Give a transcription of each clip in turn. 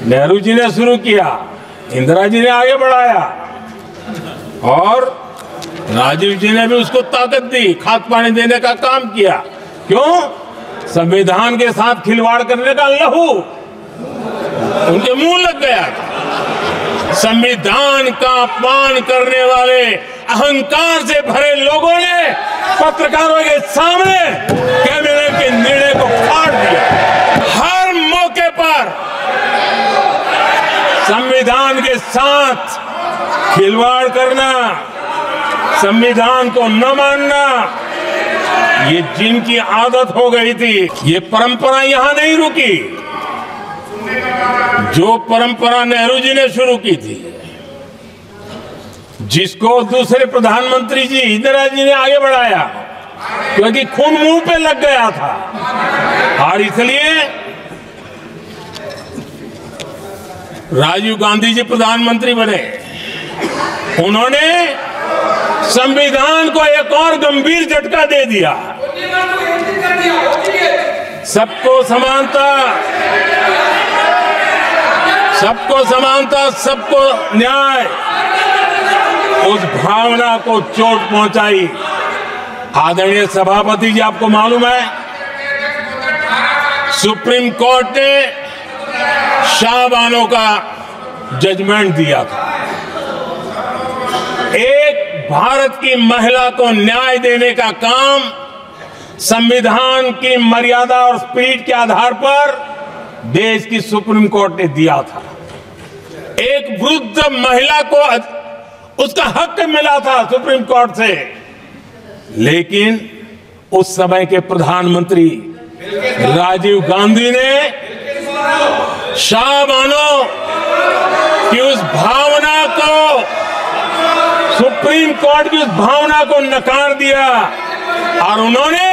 नेहरू जी ने शुरू किया, इंदिरा जी ने आगे बढ़ाया और राजीव जी ने भी उसको ताकत दी, खाद पानी देने का काम किया। क्यों? संविधान के साथ खिलवाड़ करने का लहू उनके मुंह लग गया था। संविधान का अपमान करने वाले अहंकार से भरे लोगों ने पत्रकारों के सामने कैबिनेट के निर्णय को फाड़ दिया। हर मौके पर संविधान के साथ खिलवाड़ करना, संविधान को न मानना, ये जिनकी आदत हो गई थी, ये परंपरा यहां नहीं रुकी। जो परंपरा नेहरू जी ने शुरू की थी, जिसको दूसरे प्रधानमंत्री जी इंदिरा जी ने आगे बढ़ाया, क्योंकि खून मुंह पे लग गया था। और इसलिए राजीव गांधी जी प्रधानमंत्री बने। उन्होंने संविधान को एक और गंभीर झटका दे दिया। सबको समानता, सबको समानता, सबको न्याय, उस भावना को चोट पहुंचाई। आदरणीय सभापति जी, आपको मालूम है सुप्रीम कोर्ट ने शाहबानो का जजमेंट दिया था। एक भारत की महिला को न्याय देने का काम संविधान की मर्यादा और स्पिरिट के आधार पर देश की सुप्रीम कोर्ट ने दिया था। एक वृद्ध महिला को उसका हक मिला था सुप्रीम कोर्ट से, लेकिन उस समय के प्रधानमंत्री राजीव गांधी ने शाहबानो की उस भावना को, सुप्रीम कोर्ट की उस भावना को नकार दिया और उन्होंने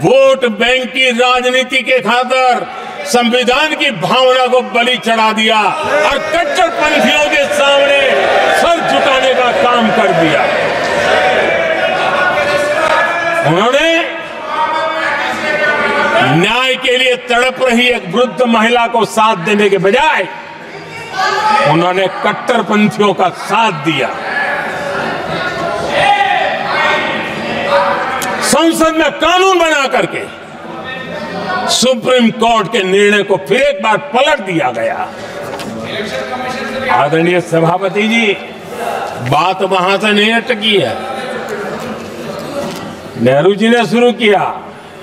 वोट बैंक की राजनीति के खातिर संविधान की भावना को बलि चढ़ा दिया और कट्टरपंथियों के सामने सर झुकाने का काम कर दिया। उन्होंने न्याय के लिए तड़प रही एक वृद्ध महिला को साथ देने के बजाय उन्होंने कट्टरपंथियों का साथ दिया। संसद में कानून बना करके सुप्रीम कोर्ट के निर्णय को फिर एक बार पलट दिया गया। आदरणीय सभापति जी, बात वहां से नहीं अटकी है। नेहरू जी ने शुरू किया,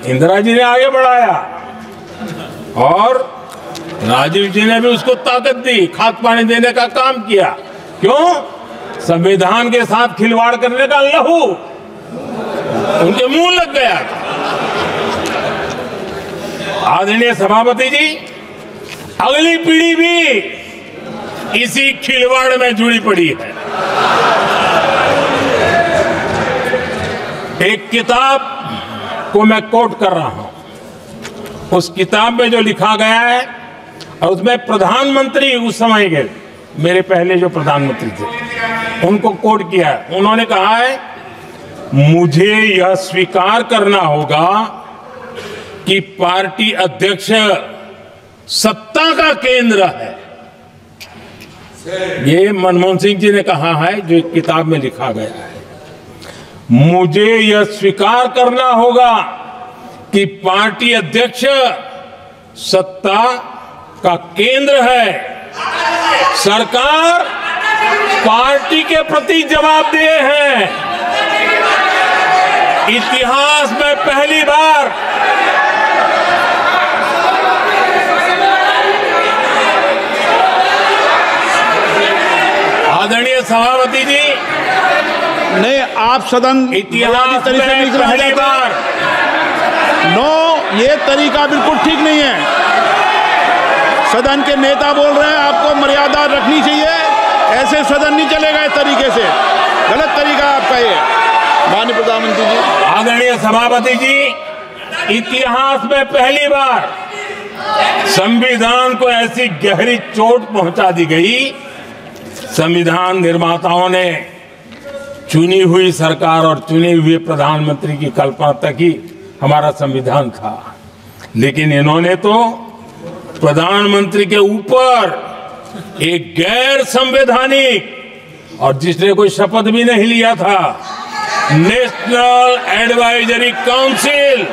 इंदिरा जी ने आगे बढ़ाया और राजीव जी ने भी उसको ताकत दी, खाद पानी देने का काम किया। क्यों? संविधान के साथ खिलवाड़ करने का लहू उनके मुंह लग गया था। आदरणीय सभापति जी, अगली पीढ़ी भी इसी खिलवाड़ में जुड़ी पड़ी है। एक किताब को मैं कोट कर रहा हूं, उस किताब में जो लिखा गया है और उसमें प्रधानमंत्री उस समय के मेरे पहले जो प्रधानमंत्री थे उनको कोट किया है। उन्होंने कहा है, मुझे यह स्वीकार करना होगा कि पार्टी अध्यक्ष सत्ता का केंद्र है। ये मनमोहन सिंह जी ने कहा है, जो किताब में लिखा गया है। मुझे यह स्वीकार करना होगा कि पार्टी अध्यक्ष सत्ता का केंद्र है। सरकार पार्टी के प्रति जवाबदेह है। इतिहास में पहली बार आदरणीय सभापति जी, नहीं, आप सदन इतिहास में पहली बार ये तरीका बिल्कुल ठीक नहीं है। सदन के नेता बोल रहे हैं, आपको मर्यादा रखनी चाहिए। ऐसे सदन नहीं चलेगा इस तरीके से, गलत तरीका आपका ये। माननीय प्रधानमंत्री जी, आदरणीय सभापति जी, इतिहास में पहली बार संविधान को ऐसी गहरी चोट पहुंचा दी गई। संविधान निर्माताओं ने चुनी हुई सरकार और चुने हुए प्रधानमंत्री की कल्पना तक ही हमारा संविधान था, लेकिन इन्होंने तो प्रधानमंत्री के ऊपर एक गैर संवैधानिक और जिसने कोई शपथ भी नहीं लिया था नेशनल एडवाइजरी काउंसिल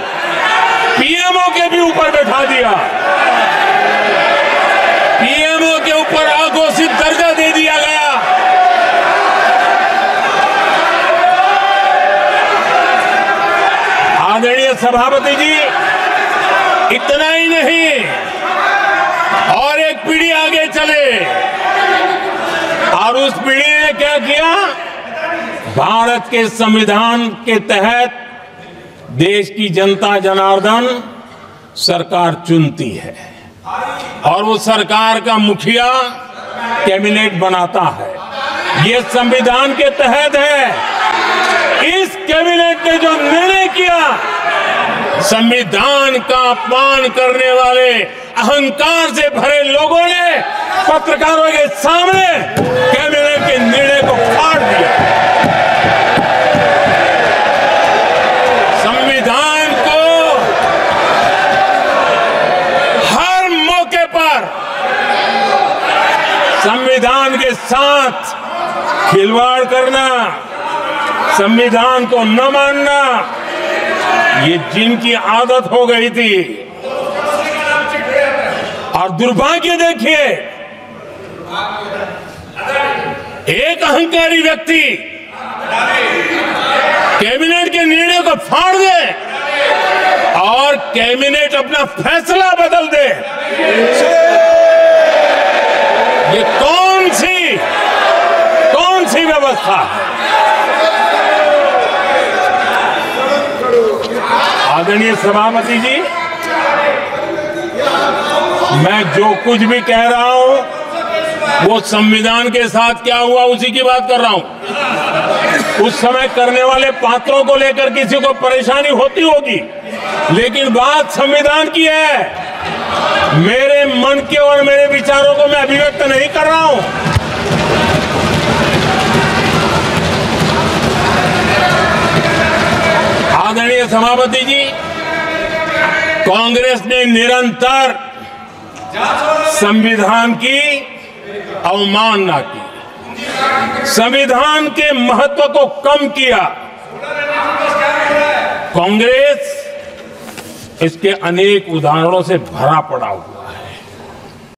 पीएमओ के भी ऊपर बैठा दिया, पीएमओ के ऊपर अघोषित दर्जा दे दिया गया। आदरणीय सभापति जी, इतना ही नहीं और एक पीढ़ी आगे चले और उस पीढ़ी ने क्या किया, भारत के संविधान के तहत देश की जनता जनार्दन सरकार चुनती है और वो सरकार का मुखिया कैबिनेट बनाता है। ये संविधान के तहत है। इस कैबिनेट ने जो निर्णय किया, संविधान का अपमान करने वाले अहंकार से भरे लोगों ने पत्रकारों के सामने कैबिनेट के निर्णय को फाड़ दिया। संविधान को हर मौके पर संविधान के साथ खिलवाड़ करना, संविधान को न मानना, ये जिनकी आदत हो गई थी। और दुर्भाग्य देखिए, एक अहंकारी व्यक्ति कैबिनेट के निर्णय को फाड़ दे और कैबिनेट अपना फैसला बदल दे। ये कौन सी व्यवस्था है? आदरणीय सभापति जी, मैं जो कुछ भी कह रहा हूं वो संविधान के साथ क्या हुआ उसी की बात कर रहा हूं। उस समय करने वाले पात्रों को लेकर किसी को परेशानी होती होगी, लेकिन बात संविधान की है। मेरे मन के और मेरे विचारों को मैं अभिव्यक्त नहीं कर रहा हूं। आदरणीय सभापति जी, कांग्रेस ने निरंतर संविधान की अवमानना की, संविधान के महत्व को कम किया। कांग्रेस इसके अनेक उदाहरणों से भरा पड़ा हुआ।